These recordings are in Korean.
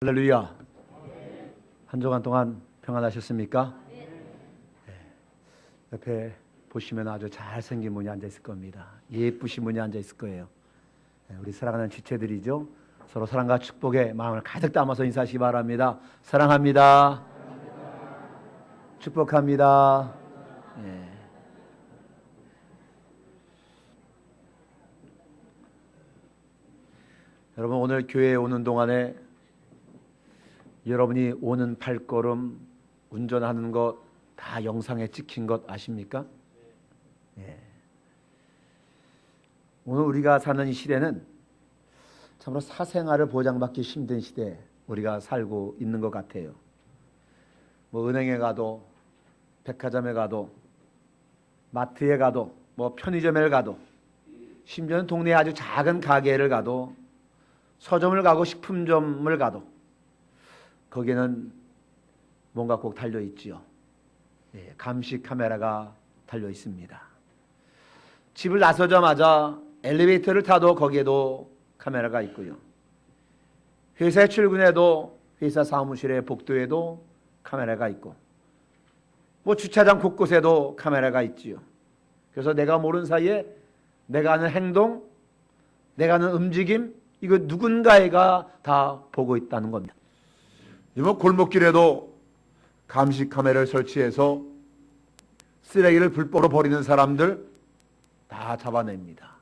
할렐루야. 한 주간 동안 평안하셨습니까? 네. 옆에 보시면 아주 잘생긴 분이 앉아 있을 겁니다. 예쁘신 분이 앉아 있을 거예요. 우리 사랑하는 지체들이죠. 서로 사랑과 축복의 마음을 가득 담아서 인사하시기 바랍니다. 사랑합니다. 축복합니다. 네. 여러분, 오늘 교회에 오는 동안에 여러분이 오는 발걸음, 운전하는 것 다 영상에 찍힌 것 아십니까? 예. 오늘 우리가 사는 이 시대는 참으로 사생활을 보장받기 힘든 시대에 우리가 살고 있는 것 같아요. 뭐 은행에 가도, 백화점에 가도, 마트에 가도, 뭐 편의점에 가도, 심지어는 동네에 아주 작은 가게를 가도, 서점을 가고 식품점을 가도 거기에는 뭔가 꼭 달려 있지요. 예, 감시 카메라가 달려 있습니다. 집을 나서자마자 엘리베이터를 타도 거기에도 카메라가 있고요. 회사에 출근해도 회사 사무실의 복도에도 카메라가 있고, 뭐 주차장 곳곳에도 카메라가 있지요. 그래서 내가 모르는 사이에 내가 하는 행동, 내가 하는 움직임, 이거 누군가가 다 보고 있다는 겁니다. 뭐 골목길에도 감시 카메라를 설치해서 쓰레기를 불법으로 버리는 사람들 다 잡아냅니다.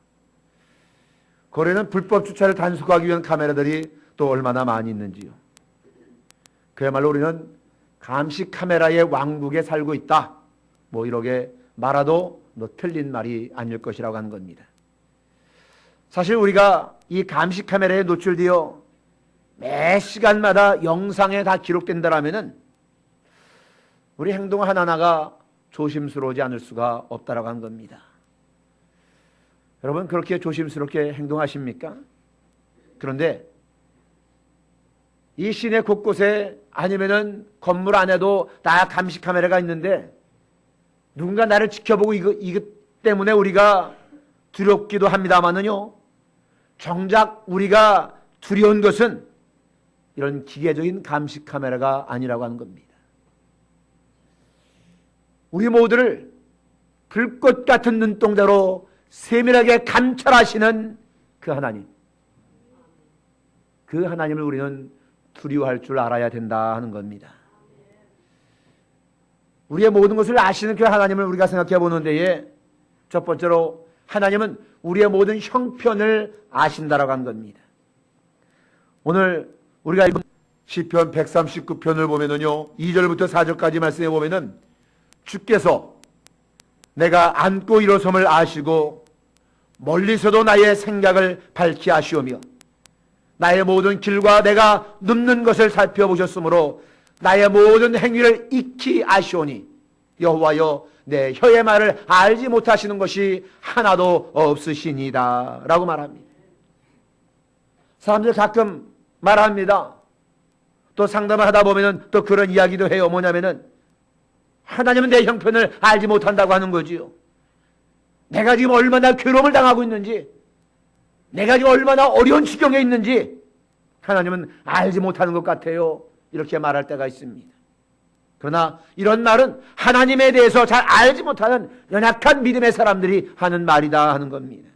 거리는 불법 주차를 단속하기 위한 카메라들이 또 얼마나 많이 있는지요. 그야말로 우리는 감시 카메라의 왕국에 살고 있다, 뭐 이렇게 말아도 틀린 말이 아닐 것이라고 하는 겁니다. 사실 우리가 이 감시 카메라에 노출되어 매 시간마다 영상에 다 기록된다라면은 우리 행동 하나하나가 조심스러우지 않을 수가 없다라고 하는 겁니다. 여러분, 그렇게 조심스럽게 행동하십니까? 그런데 이 시내 곳곳에 아니면은 건물 안에도 다 감시 카메라가 있는데 누군가 나를 지켜보고 이것 때문에 우리가 두렵기도 합니다만은요, 정작 우리가 두려운 것은 이런 기계적인 감시 카메라가 아니라고 하는 겁니다. 우리 모두를 불꽃 같은 눈동자로 세밀하게 감찰하시는 그 하나님, 그 하나님을 우리는 두려워할 줄 알아야 된다 하는 겁니다. 우리의 모든 것을 아시는 그 하나님을 우리가 생각해 보는 데에 첫 번째로 하나님은 우리의 모든 형편을 아신다라고 하는 겁니다. 오늘 우리가 읽은 시편 139편을 보면은요, 2절부터 4절까지 말씀해 보면은 주께서 내가 앉고 일어섬을 아시고 멀리서도 나의 생각을 밝히 아시오며 나의 모든 길과 내가 눕는 것을 살펴보셨으므로 나의 모든 행위를 익히 아시오니 여호와여, 내 혀의 말을 알지 못하시는 것이 하나도 없으시니이다 라고 말합니다. 사람들 가끔 말합니다. 또 상담을 하다 보면 또 그런 이야기도 해요. 뭐냐면은 하나님은 내 형편을 알지 못한다고 하는 거지요. 내가 지금 얼마나 괴로움을 당하고 있는지, 내가 지금 얼마나 어려운 지경에 있는지 하나님은 알지 못하는 것 같아요, 이렇게 말할 때가 있습니다. 그러나 이런 말은 하나님에 대해서 잘 알지 못하는 연약한 믿음의 사람들이 하는 말이다 하는 겁니다.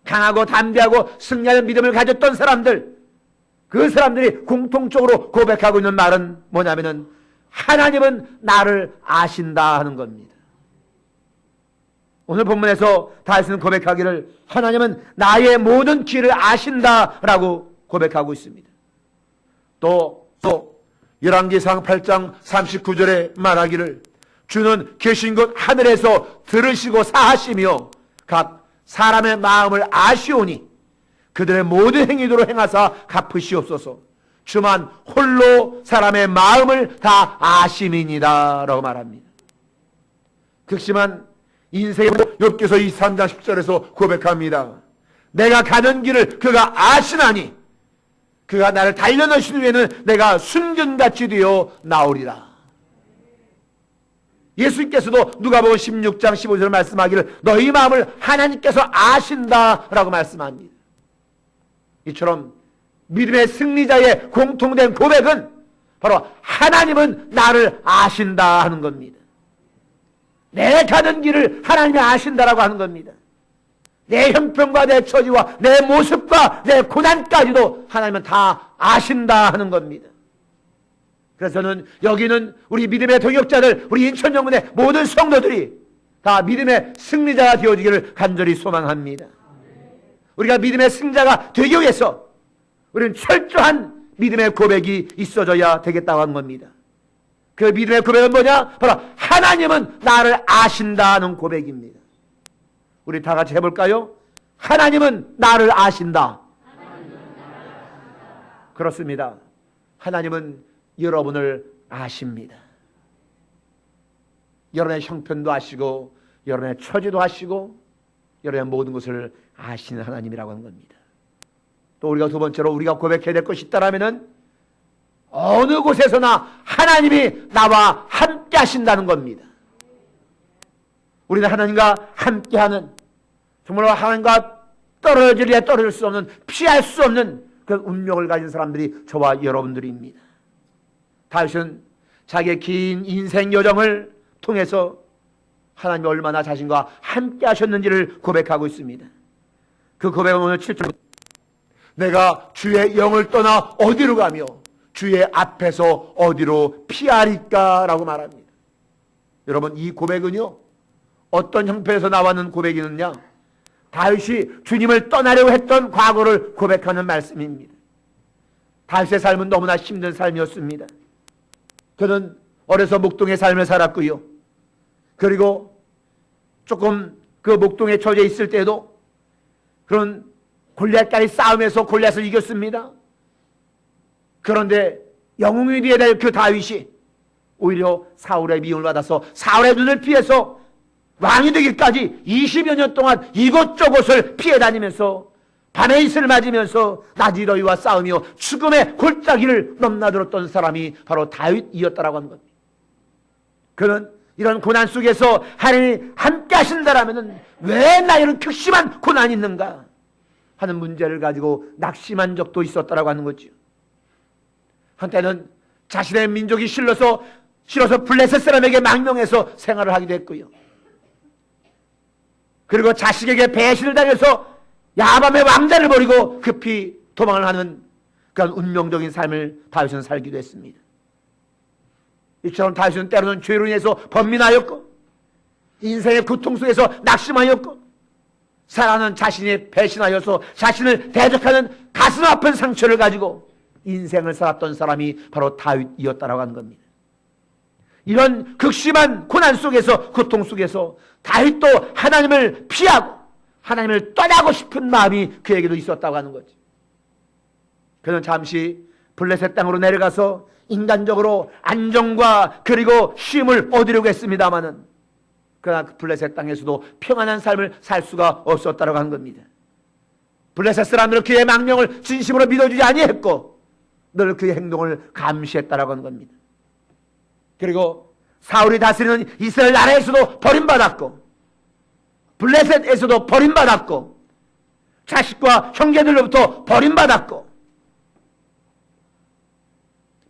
강하고 담대하고 승리하는 믿음을 가졌던 사람들, 그 사람들이 공통적으로 고백하고 있는 말은 뭐냐면은 하나님은 나를 아신다 하는 겁니다. 오늘 본문에서 다윗은 고백하기를 하나님은 나의 모든 길을 아신다라고 고백하고 있습니다. 또 열왕기상 8장 39절에 말하기를 주는 계신 곳 하늘에서 들으시고 사하시며 각 사람의 마음을 아시오니 그들의 모든 행위대로 행하사 갚으시옵소서. 주만 홀로 사람의 마음을 다 아심이니이다 라고 말합니다. 극심한 인생의 욥기서 23장 10절에서 고백합니다. 내가 가는 길을 그가 아시나니 그가 나를 단련하신 후에는 내가 순금같이 되어 나오리라. 예수님께서도 누가복음 16장 15절 말씀하기를 너희 마음을 하나님께서 아신다라고 말씀합니다. 이처럼 믿음의 승리자의 공통된 고백은 바로 하나님은 나를 아신다 하는 겁니다. 내 가는 길을 하나님이 아신다라고 하는 겁니다. 내 형편과 내 처지와 내 모습과 내 고난까지도 하나님은 다 아신다 하는 겁니다. 그래서 저는 여기는 우리 믿음의 동역자들, 우리 인천영문의 모든 성도들이 다 믿음의 승리자가 되어지기를 간절히 소망합니다. 우리가 믿음의 승자가 되기 위해서 우리는 철저한 믿음의 고백이 있어져야 되겠다고 하는 겁니다. 그 믿음의 고백은 뭐냐? 바로 하나님은 나를 아신다는 고백입니다. 우리 다 같이 해볼까요? 하나님은 나를 아신다. 그렇습니다. 하나님은 여러분을 아십니다. 여러분의 형편도 아시고 여러분의 처지도 아시고 여러분의 모든 것을 아시는 하나님이라고 하는 겁니다. 또 우리가 두 번째로 우리가 고백해야 될 것이 있다라면은 어느 곳에서나 하나님이 나와 함께 하신다는 겁니다. 우리는 하나님과 함께하는, 정말로 하나님과 떨어질래 떨어질 수 없는, 피할 수 없는 그 운명을 가진 사람들이 저와 여러분들입니다. 다윗은 자기의 긴 인생 여정을 통해서 하나님이 얼마나 자신과 함께 하셨는지를 고백하고 있습니다. 그 고백은 오늘 7절, 내가 주의 영을 떠나 어디로 가며 주의 앞에서 어디로 피하리까 라고 말합니다. 여러분, 이 고백은요, 어떤 형편에서 나왔는 고백이느냐? 다윗이 주님을 떠나려고 했던 과거를 고백하는 말씀입니다. 다윗의 삶은 너무나 힘든 삶이었습니다. 그는 어려서 목동의 삶을 살았고요. 그리고 조금 그 목동에 처져 있을 때도 그런 골리앗과의 싸움에서 골리앗을 이겼습니다. 그런데 영웅이 되어야 될 그 다윗이 오히려 사울의 미움을 받아서 사울의 눈을 피해서 왕이 되기까지 20여 년 동안 이곳저곳을 피해 다니면서 밤에 이슬을 맞으면서 나지더위와 싸우며 죽음의 골짜기를 넘나들었던 사람이 바로 다윗이었다라고 하는 겁니다. 그는 이런 고난 속에서 하나님이 함께 하신다라면 왜 나 이런 극심한 고난이 있는가 하는 문제를 가지고 낙심한 적도 있었다라고 하는 거죠. 한때는 자신의 민족이 싫어서 블레셋 사람에게 망명해서 생활을 하기도 했고요. 그리고 자식에게 배신을 당해서 야밤의 왕자를 버리고 급히 도망을 하는 그런 운명적인 삶을 다윗은 살기도 했습니다. 이처럼 다윗은 때로는 죄로 인해서 번민하였고 인생의 고통 속에서 낙심하였고 사랑하는 자신이 배신하여서 자신을 대적하는 가슴 아픈 상처를 가지고 인생을 살았던 사람이 바로 다윗이었다라고 하는 겁니다. 이런 극심한 고난 속에서, 고통 속에서 다윗도 하나님을 피하고 하나님을 떠나고 싶은 마음이 그에게도 있었다고 하는 거지. 그는 잠시 블레셋 땅으로 내려가서 인간적으로 안정과 그리고 쉼을 얻으려고 했습니다마는 그러나 그 블레셋 땅에서도 평안한 삶을 살 수가 없었다고 하는 겁니다. 블레셋 사람들은 그의 망명을 진심으로 믿어주지 아니했고 늘 그의 행동을 감시했다라고 하는 겁니다. 그리고 사울이 다스리는 이스라엘 나라에서도 버림받았고 블레셋에서도 버림받았고 자식과 형제들로부터 버림받았고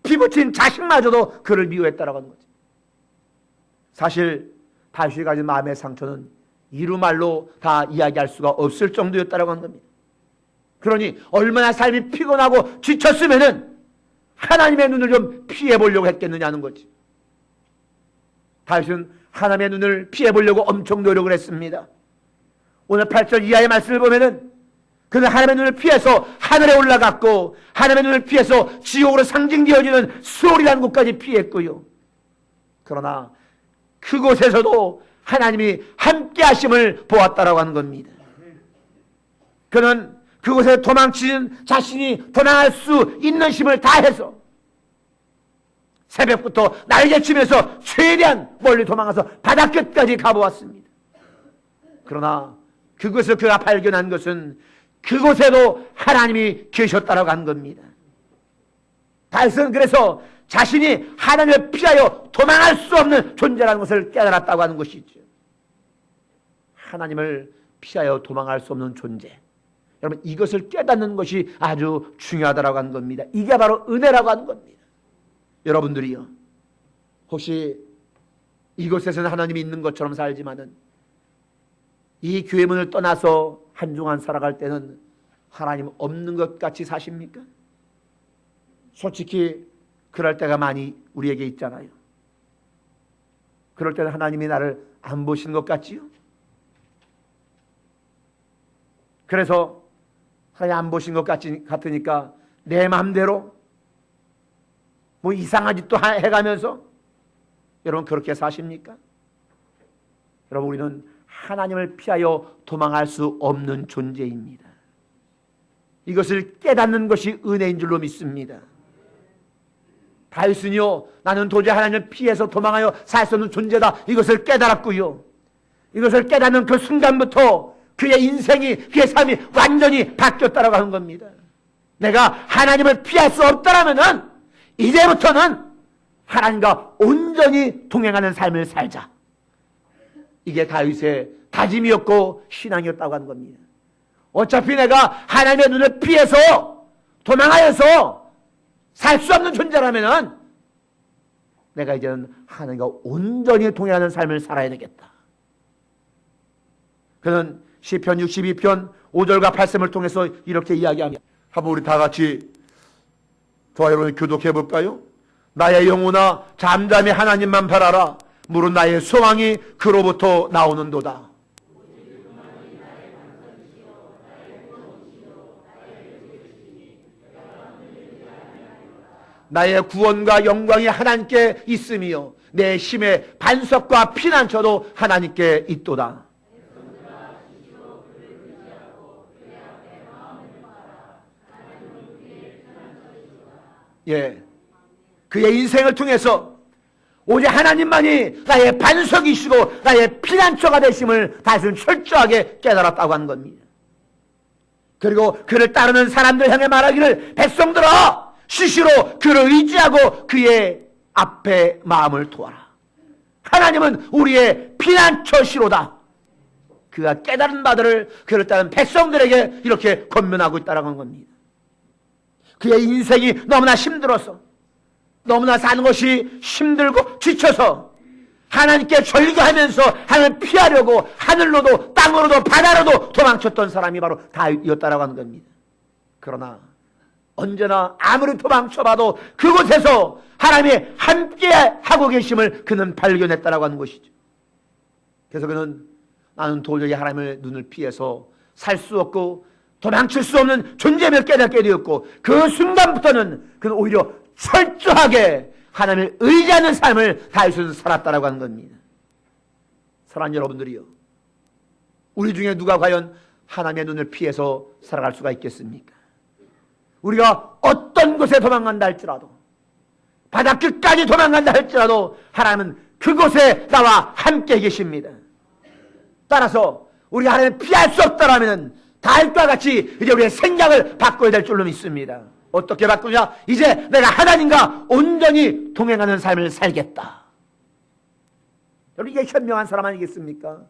피부친 자식마저도 그를 미워했다라고 하는 거죠. 사실 다윗이 가진 마음의 상처는 이루 말로 다 이야기할 수가 없을 정도였다라고 하는 겁니다. 그러니 얼마나 삶이 피곤하고 지쳤으면은 하나님의 눈을 좀 피해 보려고 했겠느냐는 거지. 다윗은 하나님의 눈을 피해 보려고 엄청 노력을 했습니다. 오늘 8절 이하의 말씀을 보면은 그는 하나님의 눈을 피해서 하늘에 올라갔고 하나님의 눈을 피해서 지옥으로 상징되어지는 수월이라는 곳까지 피했고요. 그러나 그곳에서도 하나님이 함께 하심을 보았다라고 하는 겁니다. 그는 그곳에 도망치는 자신이 도망할 수 있는 힘을 다해서 새벽부터 날개치면서 최대한 멀리 도망가서 바닷끝까지 가보았습니다. 그러나 그것을 그가 발견한 것은 그곳에도 하나님이 계셨다라고 하는 겁니다. 다윗은 그래서 자신이 하나님을 피하여 도망할 수 없는 존재라는 것을 깨달았다고 하는 것이죠. 하나님을 피하여 도망할 수 없는 존재. 여러분, 이것을 깨닫는 것이 아주 중요하다라고 하는 겁니다. 이게 바로 은혜라고 하는 겁니다. 여러분들이요, 혹시 이곳에서는 하나님이 있는 것처럼 살지만은 이 교회 문을 떠나서 한 주간 살아갈 때는 하나님 없는 것 같이 사십니까? 솔직히 그럴 때가 많이 우리에게 있잖아요. 그럴 때는 하나님이 나를 안 보시는 것 같지요? 그래서 하나님 안 보신 것 같으니까 내 마음대로 뭐 이상한 짓도 해가면서 여러분 그렇게 사십니까? 여러분, 우리는 하나님을 피하여 도망할 수 없는 존재입니다. 이것을 깨닫는 것이 은혜인 줄로 믿습니다. 다윗은요, 나는 도저히 하나님을 피해서 도망하여 살 수 없는 존재다, 이것을 깨달았고요, 이것을 깨닫는 그 순간부터 그의 인생이, 그의 삶이 완전히 바뀌었다라고 하는 겁니다. 내가 하나님을 피할 수 없다라면은 이제부터는 하나님과 온전히 동행하는 삶을 살자. 이게 다윗의 다짐이었고 신앙이었다고 하는 겁니다. 어차피 내가 하나님의 눈을 피해서 도망하여서 살 수 없는 존재라면은 내가 이제는 하나님과 온전히 동행하는 삶을 살아야 되겠다. 그는 시편 62편 5절과 8절을 통해서 이렇게 이야기합니다. 한번 우리 다 같이 저와 여러분 교독해 볼까요? 나의 영혼아 잠잠히 하나님만 바라라. 물은 나의 소망이 그로부터 나오는도다. 나의 구원과 영광이 하나님께 있으며 내 힘의 반석과 피난처도 하나님께 있도다. 예, 그의 인생을 통해서 오직 하나님만이 나의 반석이시고 나의 피난처가 되심을 다윗은 철저하게 깨달았다고 하는 겁니다. 그리고 그를 따르는 사람들 향해 말하기를 백성들아 시시로 그를 의지하고 그의 앞에 마음을 두어라. 하나님은 우리의 피난처시로다. 그가 깨달은 바들을 그를 따르는 백성들에게 이렇게 권면하고 있다는 겁니다. 그의 인생이 너무나 힘들어서, 너무나 사는 것이 힘들고 지쳐서 하나님께 절규하면서 하나님을 피하려고 하늘로도 땅으로도 바다로도 도망쳤던 사람이 바로 다윗이었다라고 하는 겁니다. 그러나 언제나 아무리 도망쳐봐도 그곳에서 하나님이 함께 하고 계심을 그는 발견했다라고 하는 것이죠. 그래서 그는 나는 도저히 하나님의 눈을 피해서 살 수 없고 도망칠 수 없는 존재임을 깨닫게 되었고, 그 순간부터는 그는 오히려 철저하게 하나님을 의지하는 삶을 다윗은 살았다라고 하는 겁니다. 사랑하는 여러분들이요, 우리 중에 누가 과연 하나님의 눈을 피해서 살아갈 수가 있겠습니까? 우리가 어떤 곳에 도망간다 할지라도, 바다 끝까지 도망간다 할지라도 하나님은 그곳에 나와 함께 계십니다. 따라서 우리가 하나님을 피할 수 없다라면 다윗과 같이 이제 우리의 생각을 바꿔야 될 줄로 믿습니다. 어떻게 바꾸냐? 이제 내가 하나님과 온전히 동행하는 삶을 살겠다. 여러분, 이게 현명한 사람 아니겠습니까?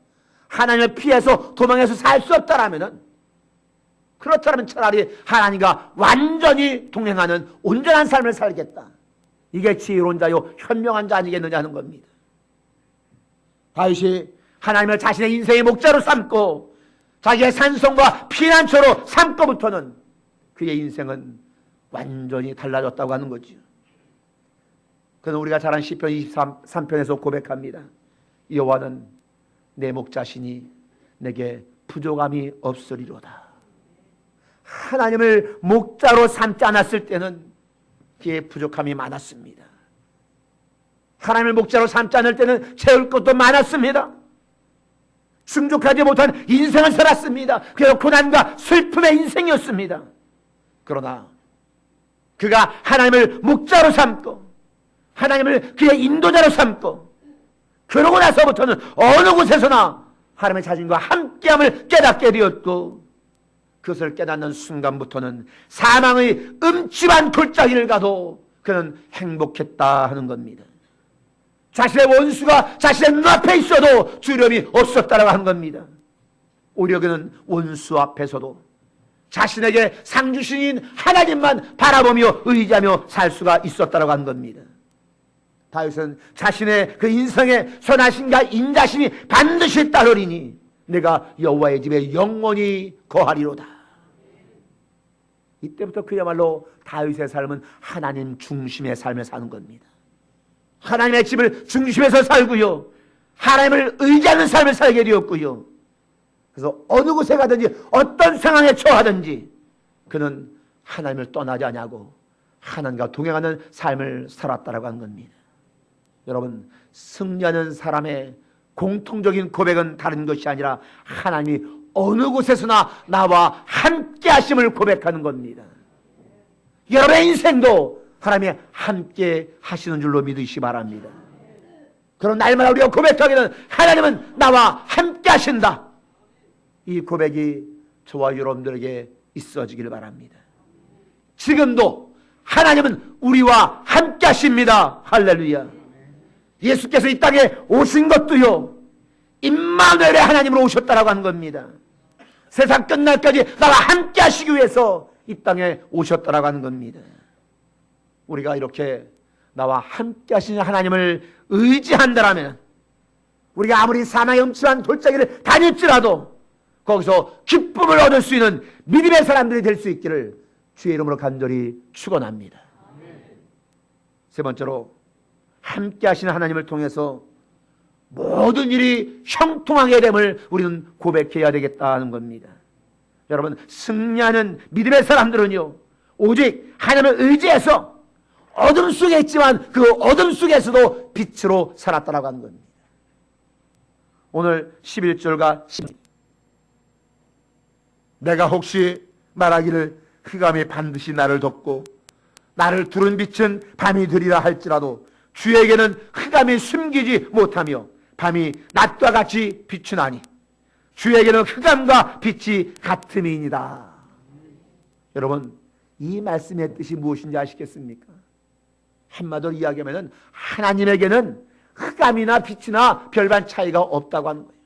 하나님을 피해서 도망해서 살 수 없다라면은, 그렇다면 차라리 하나님과 완전히 동행하는 온전한 삶을 살겠다. 이게 지혜로운 자요 현명한 자 아니겠느냐 하는 겁니다. 다윗이 하나님을 자신의 인생의 목자로 삼고 자기의 산성과 피난처로 삼고부터는 그의 인생은 완전히 달라졌다고 하는 거죠. 그는 우리가 잘 아는 시편 23편에서 고백합니다. 여호와는 내 목자시니 내게 부족함이 없으리로다. 하나님을 목자로 삼지 않았을 때는 그의 부족함이 많았습니다. 하나님을 목자로 삼지 않을 때는 채울 것도 많았습니다. 충족하지 못한 인생을 살았습니다. 그래서 고난과 슬픔의 인생이었습니다. 그러나 그가 하나님을 목자로 삼고 하나님을 그의 인도자로 삼고, 그러고 나서부터는 어느 곳에서나 하나님의 자신과 함께함을 깨닫게 되었고, 그것을 깨닫는 순간부터는 사망의 음침한 골짜기를 가도 그는 행복했다 하는 겁니다. 자신의 원수가 자신의 눈앞에 있어도 두려움이 없었다라고 하는 겁니다. 오히려 그는 원수 앞에서도 자신에게 상 주신인 하나님만 바라보며 의지하며 살 수가 있었다고 한 겁니다. 다윗은 자신의 그 인생의 선하심과 인자심이 반드시 따르리니 내가 여호와의 집에 영원히 거하리로다. 이때부터 그야말로 다윗의 삶은 하나님 중심의 삶을 사는 겁니다. 하나님의 집을 중심에서 살고요, 하나님을 의지하는 삶을 살게 되었고요, 그래서 어느 곳에 가든지 어떤 상황에 처하든지 그는 하나님을 떠나지 않냐고 하나님과 동행하는 삶을 살았다라고 하는 겁니다. 여러분, 승리하는 사람의 공통적인 고백은 다른 것이 아니라 하나님이 어느 곳에서나 나와 함께 하심을 고백하는 겁니다. 여러분의 인생도 하나님이 함께 하시는 줄로 믿으시기 바랍니다. 그런 날마다 우리가 고백하기는 하나님은 나와 함께 하신다. 이 고백이 저와 여러분들에게 있어지기를 바랍니다. 지금도 하나님은 우리와 함께 하십니다. 할렐루야. 예수께서 이 땅에 오신 것도요, 임마누엘의 하나님으로 오셨다라고 하는 겁니다. 세상 끝날까지 나와 함께 하시기 위해서 이 땅에 오셨다라고 하는 겁니다. 우리가 이렇게 나와 함께 하시는 하나님을 의지한다라면 우리가 아무리 사망의 음침한 골짜기를 다닐지라도 거기서 기쁨을 얻을 수 있는 믿음의 사람들이 될 수 있기를 주의 이름으로 간절히 축원합니다. 세 번째로, 함께 하시는 하나님을 통해서 모든 일이 형통하게 됨을 우리는 고백해야 되겠다는 겁니다. 여러분, 승리하는 믿음의 사람들은요, 오직 하나님을 의지해서 어둠 속에 있지만 그 어둠 속에서도 빛으로 살았다라고 하는 겁니다. 오늘 11절과 12절, 내가 혹시 말하기를 흑암이 반드시 나를 덮고 나를 두른 빛은 밤이 되리라 할지라도 주에게는 흑암이 숨기지 못하며 밤이 낮과 같이 비추나니 주에게는 흑암과 빛이 같음이니이다. 여러분, 이 말씀의 뜻이 무엇인지 아시겠습니까? 한마디로 이야기하면 하나님에게는 흑암이나 빛이나 별반 차이가 없다고 하는 거예요.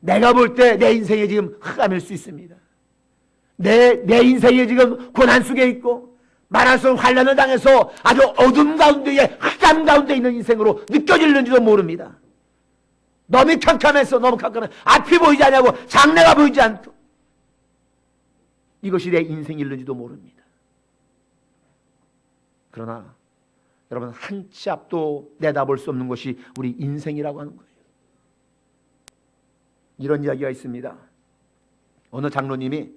내가 볼 때 내 인생에 지금 흑암일 수 있습니다. 내 인생에 지금 고난 속에 있고 말할 환난을 당해서 아주 어둠 가운데에 흑암 가운데 있는 인생으로 느껴질는지도 모릅니다. 너무 캄캄해서 너무 캄캄해 앞이 보이지 않냐고 장래가 보이지 않고 이것이 내 인생일는지도 모릅니다. 그러나 여러분, 한 치 앞도 내다볼 수 없는 것이 우리 인생이라고 하는 거예요. 이런 이야기가 있습니다. 어느 장로님이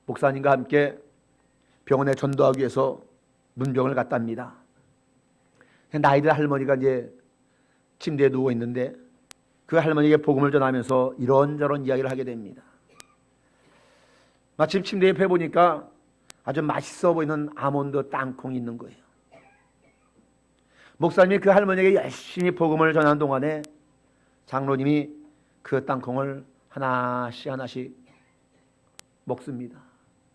목사님과 함께 병원에 전도하기 위해서 문병을 갔답니다. 나이들 할머니가 이제 침대에 누워 있는데 그 할머니에게 복음을 전하면서 이런저런 이야기를 하게 됩니다. 마침 침대 옆에 보니까 아주 맛있어 보이는 아몬드 땅콩이 있는 거예요. 목사님이 그 할머니에게 열심히 복음을 전하는 동안에 장로님이 그 땅콩을 하나씩 하나씩 먹습니다.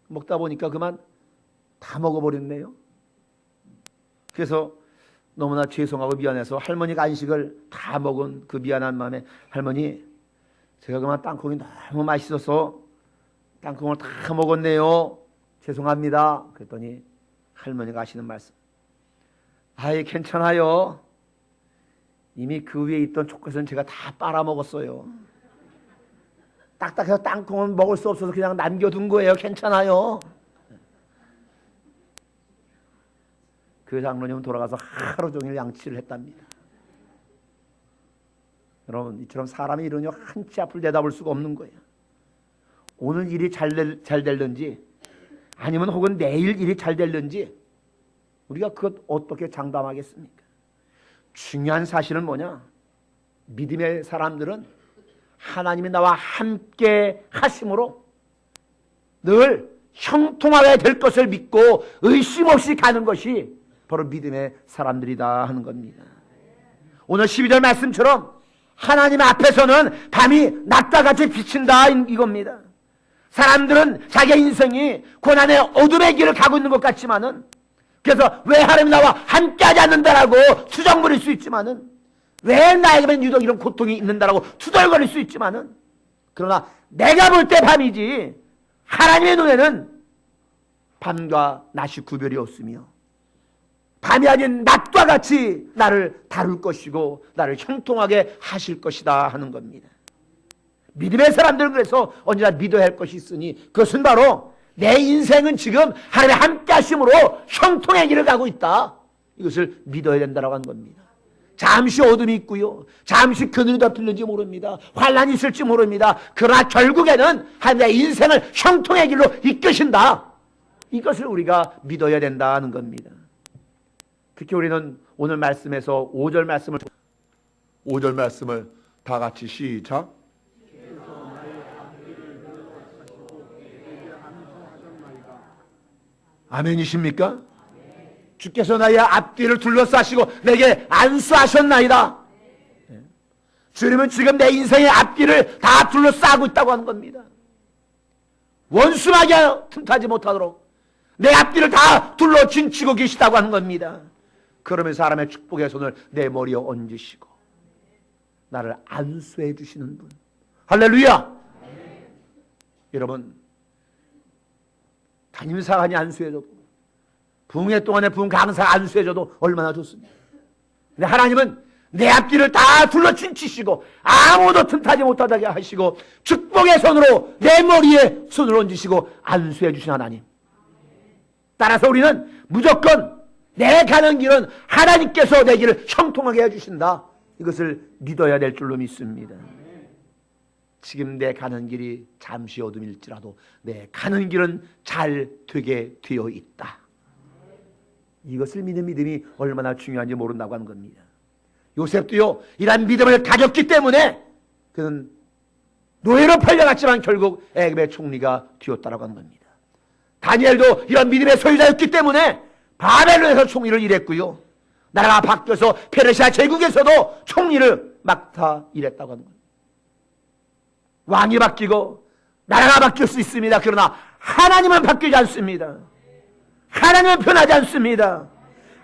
먹다 보니까 그만 다 먹어버렸네요. 그래서 너무나 죄송하고 미안해서 할머니가 안식을 다 먹은 그 미안한 마음에, 할머니, 제가 그만 땅콩이 너무 맛있어서 땅콩을 다 먹었네요. 죄송합니다. 그랬더니 할머니가 하시는 말씀, 아이, 괜찮아요. 이미 그 위에 있던 초콜릿은 제가 다 빨아먹었어요. 딱딱해서 땅콩은 먹을 수 없어서 그냥 남겨둔 거예요. 괜찮아요. 그 장로님은 돌아가서 하루 종일 양치를 했답니다. 여러분, 이처럼 사람이 이러니 한 치 앞을 내다볼 수가 없는 거예요. 오늘 일이 잘 될는지 아니면 혹은 내일 일이 잘 될는지 우리가 그것 어떻게 장담하겠습니까? 중요한 사실은 뭐냐? 믿음의 사람들은 하나님이 나와 함께 하심으로 늘 형통하게 될 것을 믿고 의심 없이 가는 것이 바로 믿음의 사람들이다 하는 겁니다. 오늘 12절 말씀처럼 하나님 앞에서는 밤이 낮과 같이 비친다 이겁니다. 사람들은 자기 인생이 고난의 어둠의 길을 가고 있는 것 같지만은, 그래서 왜 하나님이 나와 함께하지 않는다라고 투정부릴 수 있지만은, 왜 나에게만 유독 이런 고통이 있는다라고 투덜거릴 수 있지만은, 그러나 내가 볼 때 밤이지 하나님의 눈에는 밤과 낮이 구별이 없으며 밤이 아닌 낮과 같이 나를 다룰 것이고 나를 형통하게 하실 것이다 하는 겁니다. 믿음의 사람들은 그래서 언제나 믿어야 할 것이 있으니 그것은 바로 내 인생은 지금 하나님의 함께 하심으로 형통의 길을 가고 있다. 이것을 믿어야 된다고 하는 겁니다. 잠시 어둠이 있고요. 잠시 그늘이 덮일는지 모릅니다. 환란이 있을지 모릅니다. 그러나 결국에는 하나님의 인생을 형통의 길로 이끄신다. 이것을 우리가 믿어야 된다는 겁니다. 특히 우리는 오늘 말씀에서 5절 말씀을 다 같이 시작. 아멘이십니까? 주께서 나의 앞뒤를 둘러싸시고 내게 안수하셨나이다. 주님은 지금 내 인생의 앞뒤를 다 둘러싸고 있다고 하는 겁니다. 원수하게 틈타지 못하도록 내 앞뒤를 다 둘러 진치고 계시다고 하는 겁니다. 그러면서 사람의 축복의 손을 내 머리에 얹으시고 나를 안수해 주시는 분. 할렐루야. 여러분, 담임사관이 안수해줘도 부흥회 동안에 부흥 강사가 안수해줘도 얼마나 좋습니까? 근데 하나님은 내 앞뒤를 다 둘러 진치시고 아무도 틈타지 못하게 하시고 축복의 손으로 내 머리에 손을 얹으시고 안수해 주신 하나님. 따라서 우리는 무조건 내 가는 길은 하나님께서 내 길을 형통하게 해주신다. 이것을 믿어야 될 줄로 믿습니다. 지금 내 가는 길이 잠시 어둠일지라도 내 가는 길은 잘 되게 되어 있다. 이것을 믿는 믿음이 얼마나 중요한지 모른다고 하는 겁니다. 요셉도요, 이런 믿음을 가졌기 때문에 그는 노예로 팔려갔지만 결국 애굽의 총리가 되었다라고 하는 겁니다. 다니엘도 이런 믿음의 소유자였기 때문에 바벨론에서 총리를 일했고요. 나라가 바뀌어서 페르시아 제국에서도 총리를 맡아 일했다고 하는 겁니다. 왕이 바뀌고 나라가 바뀔 수 있습니다. 그러나 하나님은 바뀌지 않습니다. 하나님은 변하지 않습니다.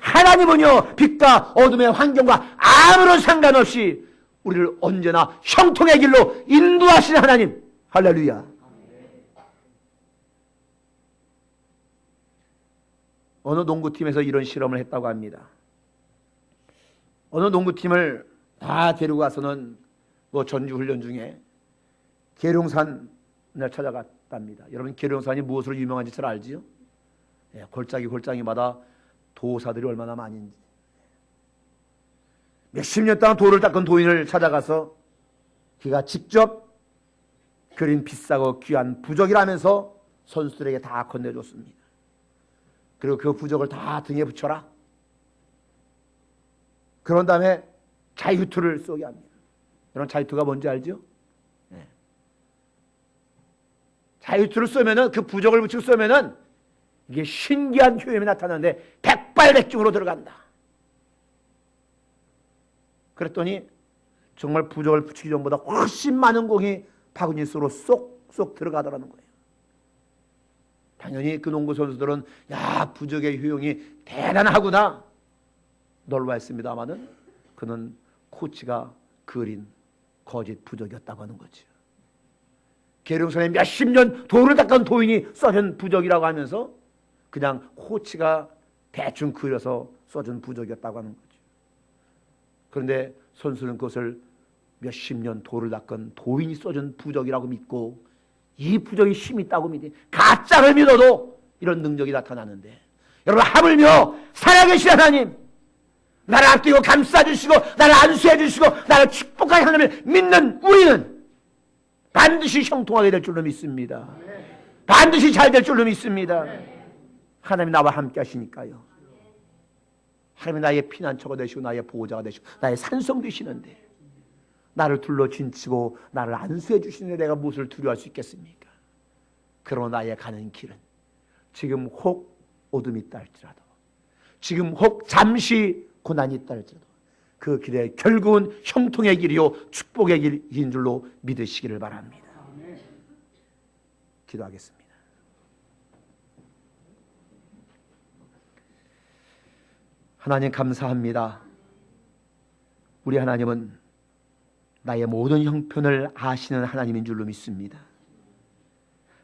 하나님은요, 빛과 어둠의 환경과 아무런 상관없이 우리를 언제나 형통의 길로 인도하시는 하나님. 할렐루야. 어느 농구팀에서 이런 실험을 했다고 합니다. 어느 농구팀을 다 데리고 가서는 전주훈련 중에 계룡산을 찾아갔답니다. 여러분, 계룡산이 무엇으로 유명한지 잘 알지요? 골짜기마다 도사들이 얼마나 많은지. 몇십 년 동안 돌을 닦은 도인을 찾아가서 그가 직접 그린 비싸고 귀한 부적이라면서 선수들에게 다 건네줬습니다. 그리고 그 부적을 다 등에 붙여라. 그런 다음에 자유투를 쏘게 합니다. 여러분, 자유투가 뭔지 알죠? 네. 자유투를 쏘면은, 그 부적을 붙이고 쏘면은 이게 신기한 효험이 나타나는데 백발백중으로 들어간다. 그랬더니 정말 부적을 붙이기 전보다 훨씬 많은 공이 바구니 속으로 쏙쏙 들어가더라는 거예요. 당연히 그 농구 선수들은 야, 부적의 효용이 대단하구나 놀라했습니다마는 그는 코치가 그린 거짓 부적이었다고 하는 거죠. 계룡산에 몇십 년 돌을 닦은 도인이 써준 부적이라고 하면서 그냥 코치가 대충 그려서 써준 부적이었다고 하는 거죠. 그런데 선수는 그것을 몇십 년 돌을 닦은 도인이 써준 부적이라고 믿고 이 부적이 힘이 있다고 믿니 가짜를 믿어도 이런 능력이 나타나는데, 여러분, 하물며 살아계신 하나님, 나를 앞뒤고 감싸주시고 나를 안수해주시고 나를 축복하는 하나님을 믿는 우리는 반드시 형통하게 될 줄로 믿습니다. 반드시 잘 될 줄로 믿습니다. 하나님이 나와 함께 하시니까요. 하나님이 나의 피난처가 되시고 나의 보호자가 되시고 나의 산성 되시는데 나를 둘러 진치고 나를 안수해 주시는데 내가 무엇을 두려워할 수 있겠습니까? 그러나 나의 가는 길은 지금 혹 어둠이 있다 할지라도, 지금 혹 잠시 고난이 있다 할지라도 그 길에 결국은 형통의 길이요 축복의 길인 줄로 믿으시기를 바랍니다. 기도하겠습니다. 하나님 감사합니다. 우리 하나님은 나의 모든 형편을 아시는 하나님인 줄로 믿습니다.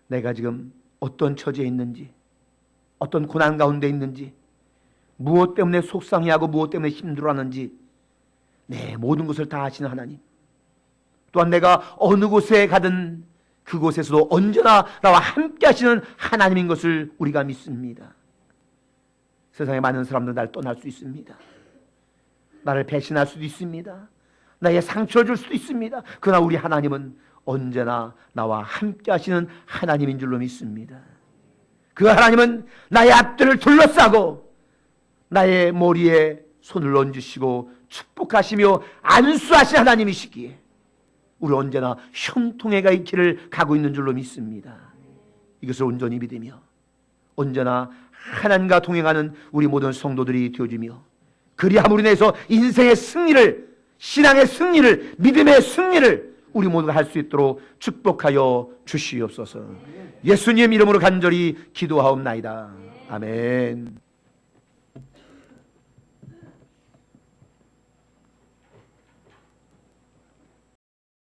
내가 지금 어떤 처지에 있는지, 어떤 고난 가운데 있는지, 무엇 때문에 속상해하고 무엇 때문에 힘들어하는지 내 모든 것을 다 아시는 하나님, 또한 내가 어느 곳에 가든 그곳에서도 언제나 나와 함께 하시는 하나님인 것을 우리가 믿습니다. 세상에 많은 사람들 날 떠날 수 있습니다. 나를 배신할 수도 있습니다. 나의 상처를 줄 수도 있습니다. 그러나 우리 하나님은 언제나 나와 함께 하시는 하나님인 줄로 믿습니다. 그 하나님은 나의 앞들을 둘러싸고 나의 머리에 손을 얹으시고 축복하시며 안수하신 하나님이시기에 우리 언제나 형통의 길을 가고 있는 줄로 믿습니다. 이것을 온전히 믿으며 언제나 하나님과 동행하는 우리 모든 성도들이 되어주며 그리함으로 인해서 인생의 승리를, 신앙의 승리를, 믿음의 승리를 우리 모두가 할 수 있도록 축복하여 주시옵소서. 예수님 이름으로 간절히 기도하옵나이다. 아멘.